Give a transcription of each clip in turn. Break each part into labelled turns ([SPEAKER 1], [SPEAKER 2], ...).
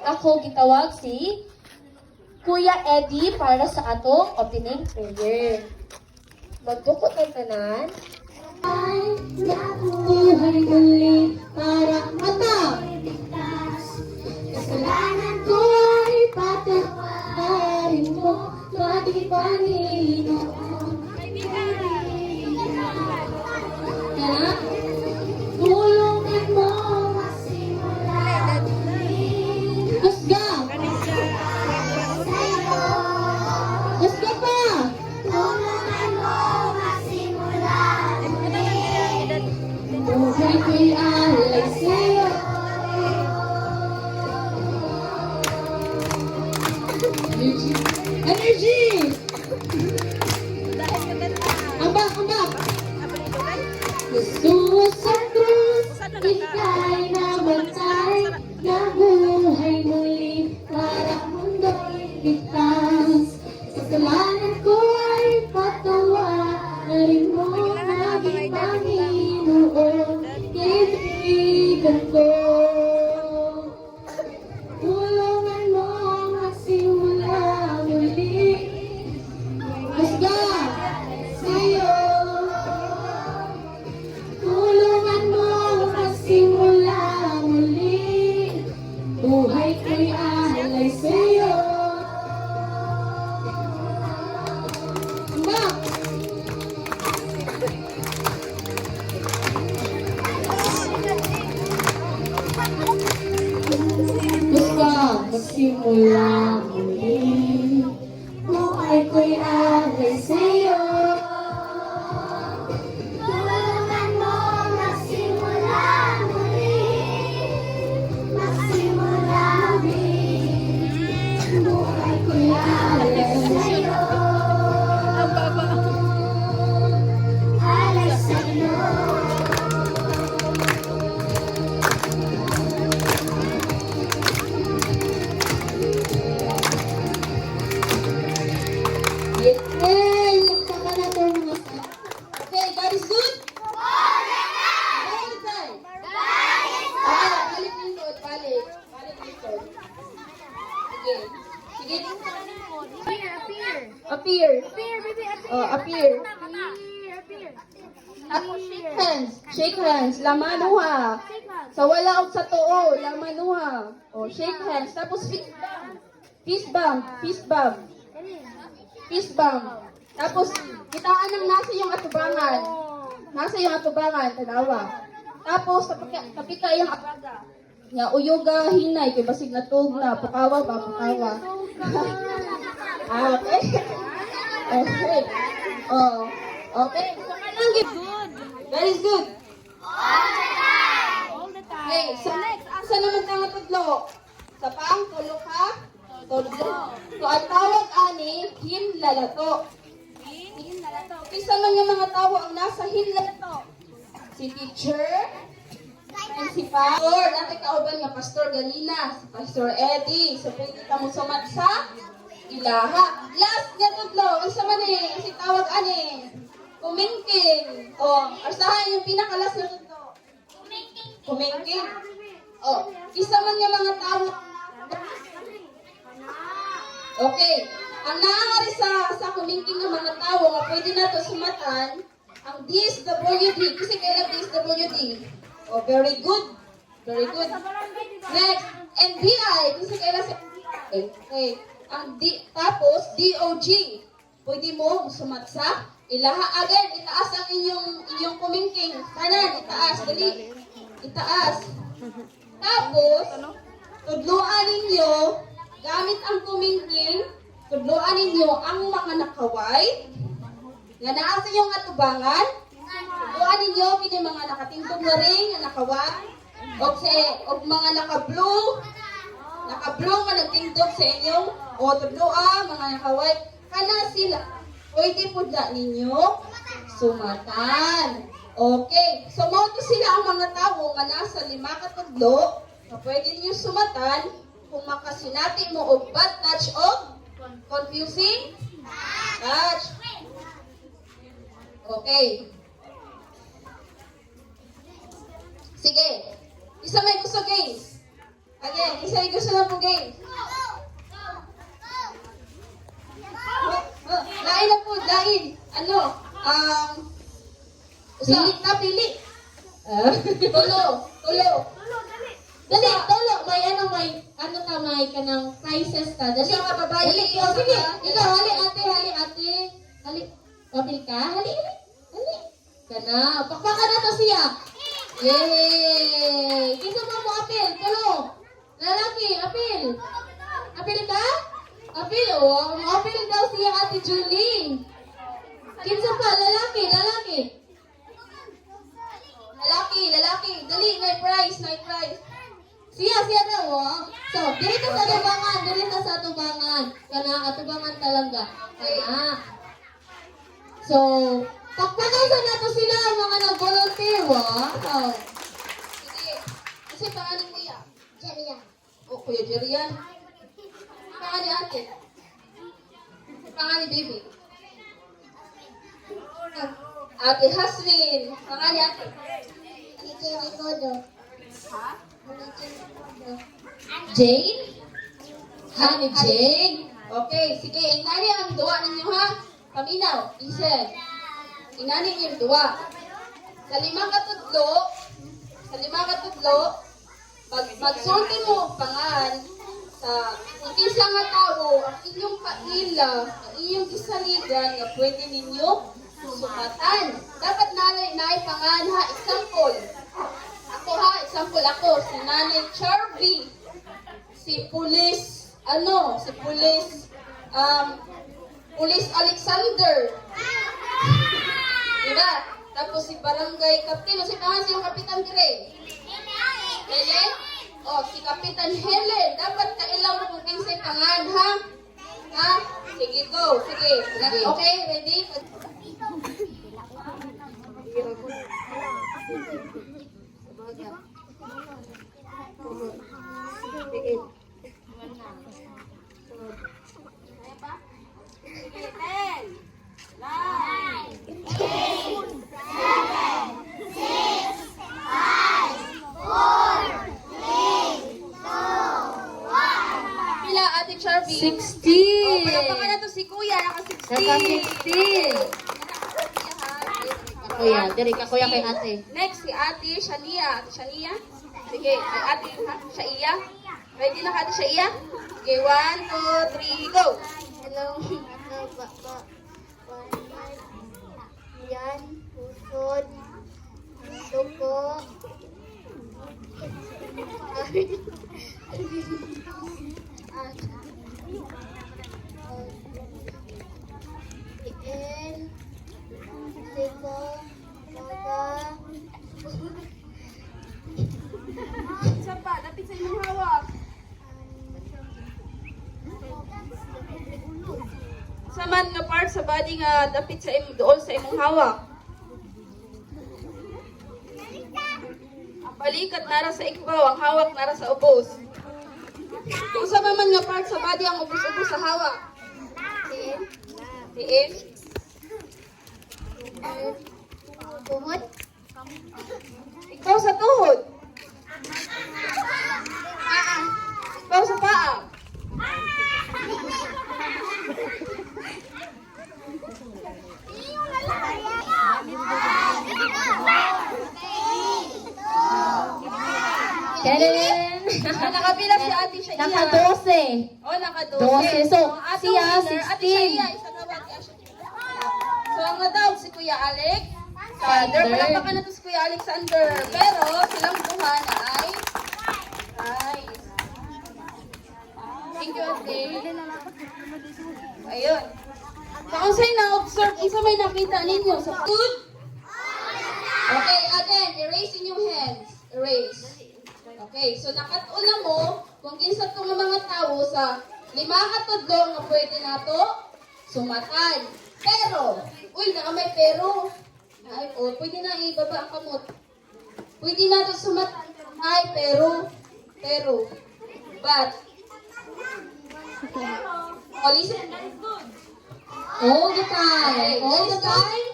[SPEAKER 1] ako gitawag si Kuya Eddie para sa atong opening prayer. Magdukot ng tanan.
[SPEAKER 2] Ay, nabuhay muli para mata. Kasalanan ko ay patawarin mo, Lord Panginoon. Kaya, tulungan mo masimula muli. Husga! Husga pa! Tulungan mo masimula muli. Buhay ko'y alay sa'yo. Energy! Ambak, ambak! Jesus sa krus, ika'y namatay, nabuhay muli para mundo'y ligtas. Kasalanan ko ay patawarin mo, naging Panginoon, kaibigan ko. Tulungan mo magsimula muli. Husga sa'yo. Tulungan mo magsimula muli. Buhay ko'y alay sa'yo. Ambak! Husga, magsimula muli. Buhay ko'y alay sa'yo. Tulungan mo magsimula muli. Magsimula muli. Buhay ko'y alay sa'yo. Alay sa'yo. Yay! Nagsaka na ito mga sa... Okay, God is good? All the time. Okay, balik lingkod, balik. Balik lingkod. Sige. Sige. Appear. Oh, appear. Tapos shake hands. Shake hands. Lamanuha. Sa wala o sa tuo, lamanuha. Oh, shake hands. Tapos fist bump. Fist bump. Fist bump. Fist bump. Tapos, kitaan ng nasa yung atubangan. Nasa yung atubangan, tanawa. Tapos, tapika yung apaga. Nga, uyuga, hinay, kay basig na tug na, pukawa ba, pukawa. Okay. Okay. Oh, okay. So, kanang good. That is good. Okay, so next, asa naman nga tudlo? Sa pang, tulo ka? Tudlo. So, ang tawag ani, hinlalato. Isa man yung mga tao ang nasa hinlalato. Si teacher, and si pastor. Natin kauban nga pastor ganina, si Pastor Eddie. So, pwede ka mo sumat sa ilaha. Last nga tudlo, isa man eh, si tawag ani, kumingking. O, arsahan yung pinakalas na tudlo. Kumingking. O, isa man yung mga tao. Okay. Ang naangari sa kumingking ng mga tao nga pwede na ito sumatan, ang DSWD. Kasi kailan DSWD? Oh, very good. Very good. Next, NBI. Kasi kailan sa NBI. Okay. Tapos, DOG. Pwede mo sumat sa ilaha. Again, itaas ang inyong kumingking. Kanan, itaas. Dali. Itaas. Tapos, tudluan ninyo, gamit ang kumingking, tudluan ninyo ang mga nakaway, nga naa sa iyong atubangan, tudluan ninyo kini mga nakatindog na ring, nga nakaway, o mga naka-blue nga nagtindog sa inyong, o tudluan, mga nakaway, kana sila, pwede po na ninyo sumatan. Okay, so mo to sila ang mga tao nga nasa 5 katudlo, na pwede ninyo sumatan kung makasinati mo og bad touch o confusing touch. Okay. Sige. Isa may gusto games. Again, isa yung gusto na po game. Lain na po, lain. Ano? Pili ka, pili. Tulo.
[SPEAKER 1] Dali, tolo, may may kanang prizes ka. Dali,
[SPEAKER 2] Siya nga, babae.
[SPEAKER 1] Dali, oh, sige. Ikaw, hali ate. Hali. Papil ka? Hali. Kana, pakpakan na to siya. Yay! Kinsa mo apil, tulo. Lalaki, apil. Apil ka? Apil, oh. Apil daw siya ate Julie. Kinsa pa, lalaki.
[SPEAKER 2] Lalaki. Dali, may prize.
[SPEAKER 1] Siya daw, oh. So, dito sa tubangan. Kana, atubangan talaga. Kana. So, pakpakan sa nato sila ang mga nag-volunteer, wow.
[SPEAKER 2] Sige. Kasi pangalan mo yan.
[SPEAKER 1] Jerian.
[SPEAKER 2] Oh, Kuya Jerian. Pangalan ate. Pangalan baby. Ate Hasmin. Pangalan ate.
[SPEAKER 1] Jane? Honey Jane?
[SPEAKER 2] Okay, sige. Inani ang duwa ninyo ha. Paminaw. Listen. Inani yung duwa. Sa lima katudlo, magsulti mo pangan sa isa nga tao ang inyong kaila, ang inyong gisaligan nga pwede ninyo sumatan. Dapat nanay pangan ha. Example. Example ako. Si Nanay Charby. Si Police Police Alexander. Diba? Tapos si Barangay Captain. Si pangan siyang Kapitan dire. Helen? Oh, si Kapitan Helen. Dapat kailaw na kung kinsay pangan, ha? Ha? Sige, go. Sige. Okay, ready? Pila, Ate Charby?
[SPEAKER 1] 16.
[SPEAKER 2] Palakpakan na to si Kuya. Naka-16.
[SPEAKER 1] Kuya, diri ka kuya kay ate.
[SPEAKER 2] Next, si Ate Shania. Ate Shania? Sige, ay Ate Shaiya. Ready na ka, Ate Shaiya? Okay, 1, 2, 3, go!
[SPEAKER 3] Hello, yan, pusod, dugo, tiil, siko, baga,
[SPEAKER 2] Isa pa, lapit sa inyong hawak. Saman nga part sa body nga dapit sa doon sa imong hawak. Ang balikat nara sa ikbaw, ang hawak nara sa ubos. Kung sa man nga part sa body ang ubos-ubos sa hawak.
[SPEAKER 3] tiil,
[SPEAKER 2] Tiil.
[SPEAKER 3] tuhod,
[SPEAKER 2] Ikaw sa tuhod. Ikaw sa paa.
[SPEAKER 1] Karen!
[SPEAKER 2] Nakapila si Ate Shaiya.
[SPEAKER 1] Naka-12.
[SPEAKER 2] Oh, naka-12.
[SPEAKER 1] 12. So,
[SPEAKER 2] Ang ating
[SPEAKER 1] siya,
[SPEAKER 2] winner, Ate
[SPEAKER 1] 16.
[SPEAKER 2] Shaiya, isa na ba? So, ang daw si Kuya Alex. Alexander. Palakpakan na to si Kuya Alexander. Pero, silang duha na ay prize. Thank you, Ate. Ayun. So, kung sa'yo na-observe, isa may nakita ninyo sa food? Okay, again, erase in your hands. Erase. Okay, so nakatuna mo kung kinsa itong mga tao sa 5 katudlo nga pwede na to sumatan. Pero, uy, may pero. Ay, oh, pwede na ibaba ang kamot. Pwede na to sumatan. Ay, pero. But, oh, listen, that is good.
[SPEAKER 1] All the time.
[SPEAKER 2] Okay,
[SPEAKER 1] All the
[SPEAKER 2] let's
[SPEAKER 1] time.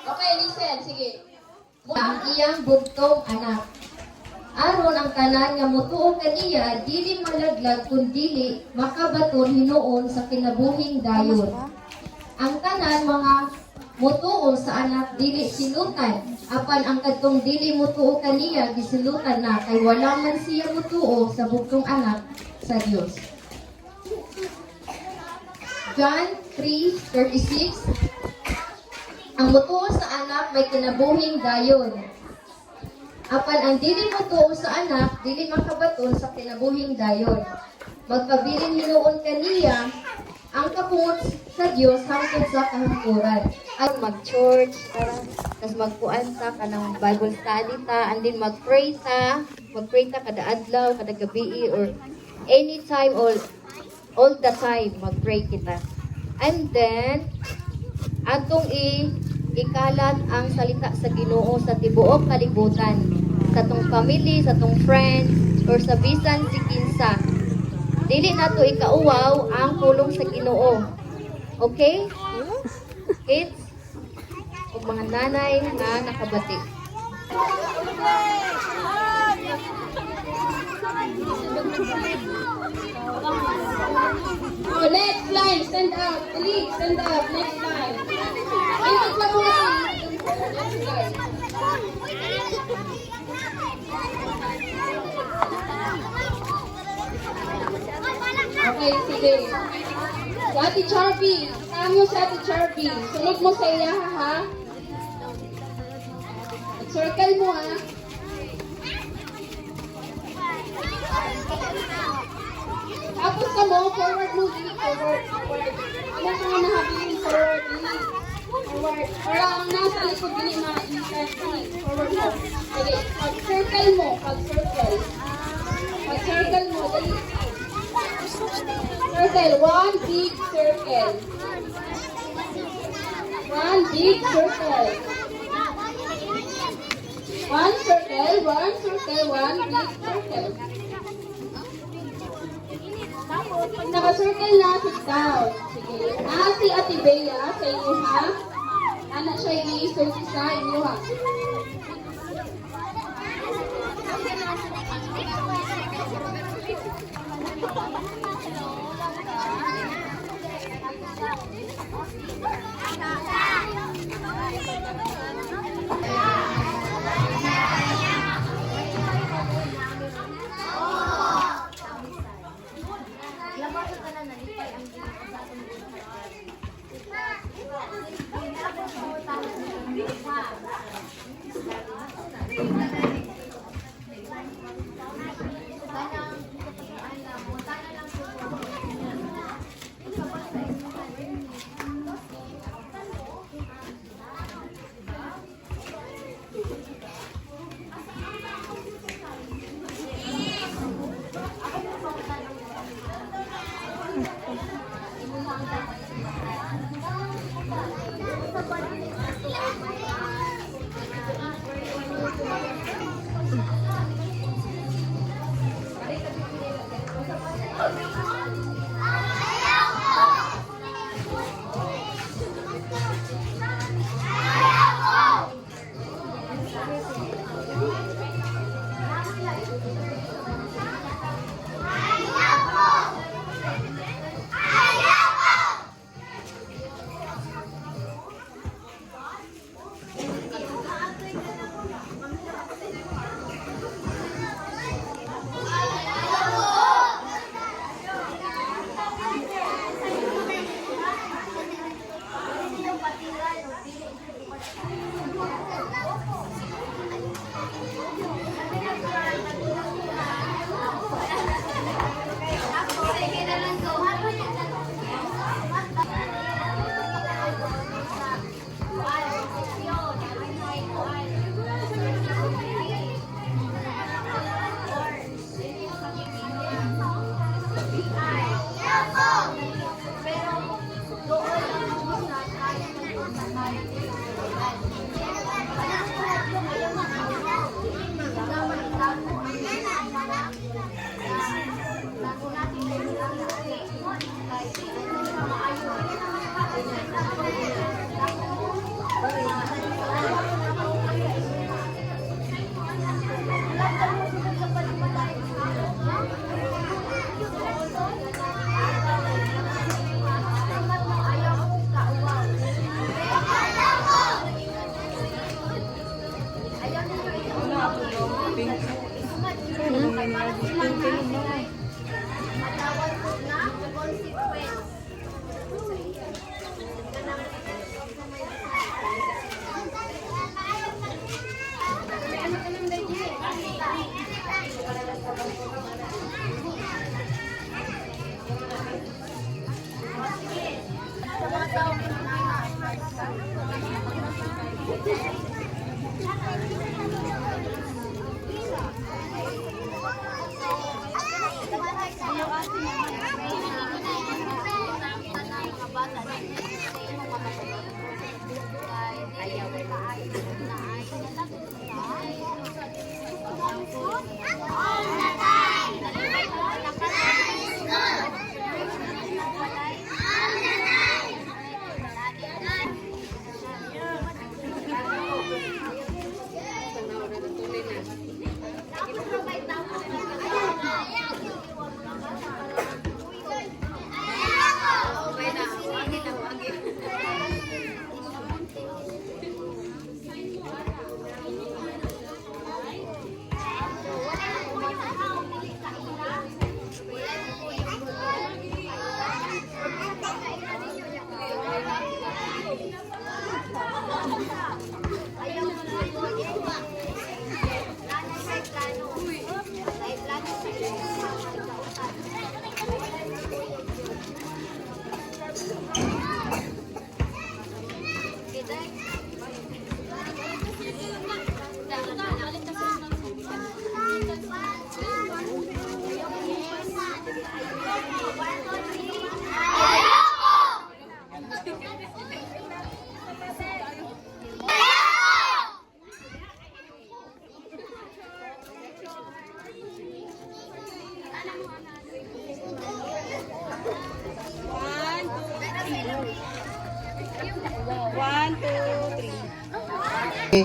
[SPEAKER 2] Okay, listen, sige.
[SPEAKER 1] Ang iyang bugtong anak.
[SPEAKER 4] Aron ang tanan nga motuo kaniya dili malaglag kun dili makabaton hinuon sa kinabuhing dayon. Ang tanan mga motuo sa anak dili silutan, apan ang kadtong dili motuo kaniya gisilutan na kay wala man siya motuo sa bugtong anak sa Dios. John 3:36. Ang motuo sa anak may kinabuhing dayon. Apan ang dili motuo sa anak dili makabaton sa kinabuhing dayon. Magpabilin hinuon kaniya ang kapungot sa Dios hangtod sa kahangkuran. At mag-church, tas magkuan ta kanang Bible study ta, and then mag-pray ta kada adlaw, kada gabi, or anytime or all the time mag-pray kita. And then atong ikalat ang salita sa Ginoo sa tibuok kalibutan, sa tong family, sa tong friends, or sa bisan si kinsa. Dili nato ikauwaw ang pulong sa Ginoo. Okay? Kids? O mga nanay nga nakabati.
[SPEAKER 2] Oh, next line, stand up. Dali, stand up. Next line. Ikot lang muna. Next line. Okay, sige. Si Ate Charby. Saan mo si Ate Charby? Sunod mo sa iya, ha? Circle mo, ha? Tapos ka mo, forward mo, dili, forward. Ano ka nga nahabilin, forward, dili. Forward. Para ang nasa likod, dili ma-isan, dili. Forward mo. Sige, pag-circle mo, pag-circle. Pag-circle mo, dili. Circle, one big circle. One big circle. One circle, one circle, one big circle. Naka-circle na, sit down. Sige. Si Ate Bea sa inyo, ha? Anak siya i-sulti sa inyo, ha?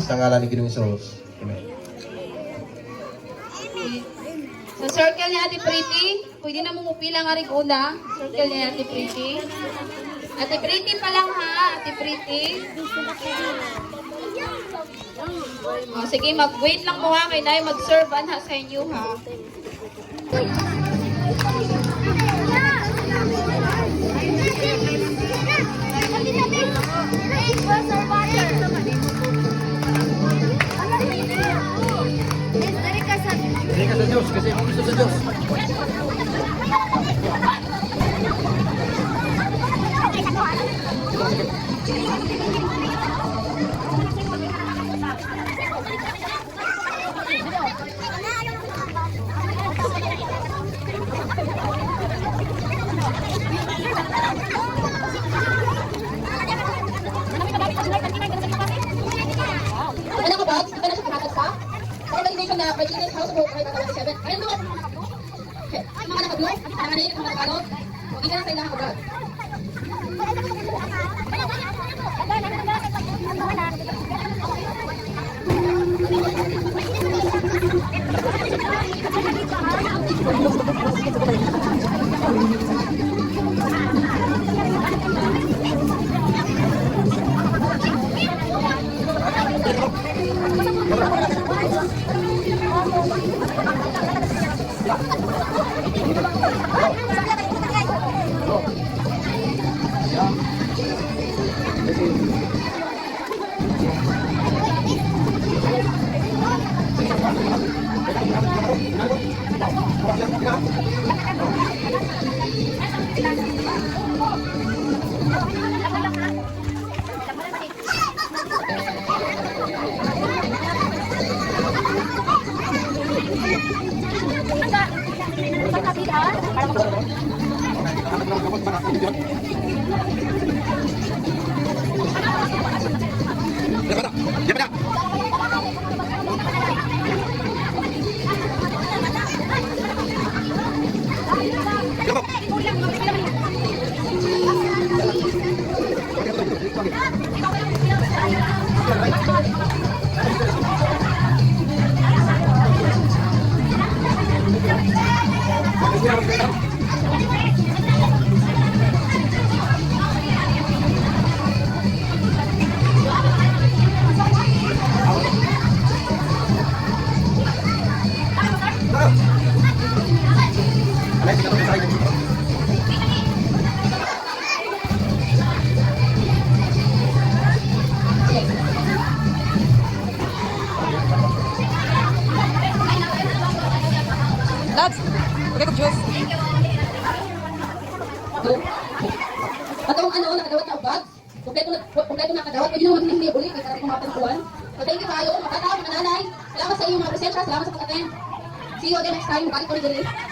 [SPEAKER 5] Sa ngalan ni Ginoong Hesus. Amen.
[SPEAKER 2] Sa circle ni Ate Pretty, pwede na mong upila nga rin una. Circle ni Ate Pretty. Ate Pretty pa lang ha, Ate Pretty. Oh, sige, mag-wait lang mo ha, kay Nay mag-serve ha sa inyo ha.
[SPEAKER 5] Hindi ka sa Diyos kasi ako gusto sa Diyos.
[SPEAKER 1] Ano ko ba? Di ba na siya pinatag sa? Organization na Virginia's House of Hope, kahit 2007. Ayun mo! Mga nakaglo, mga naiinit, mga nakagalot. Hindi ka na sa ilang kabrad.
[SPEAKER 2] Lads, okay ko Diyos.
[SPEAKER 1] Atong ano,
[SPEAKER 2] nakadawat na bags. Kompleto na kadawat. Pwede naman hindi uli. May karapong mapantuan. So thank you kayo. Mga bata, mga nanay. Salamat sa iyo mga presensya. Salamat sa pag-attend. See you again next time. Balik ko rin.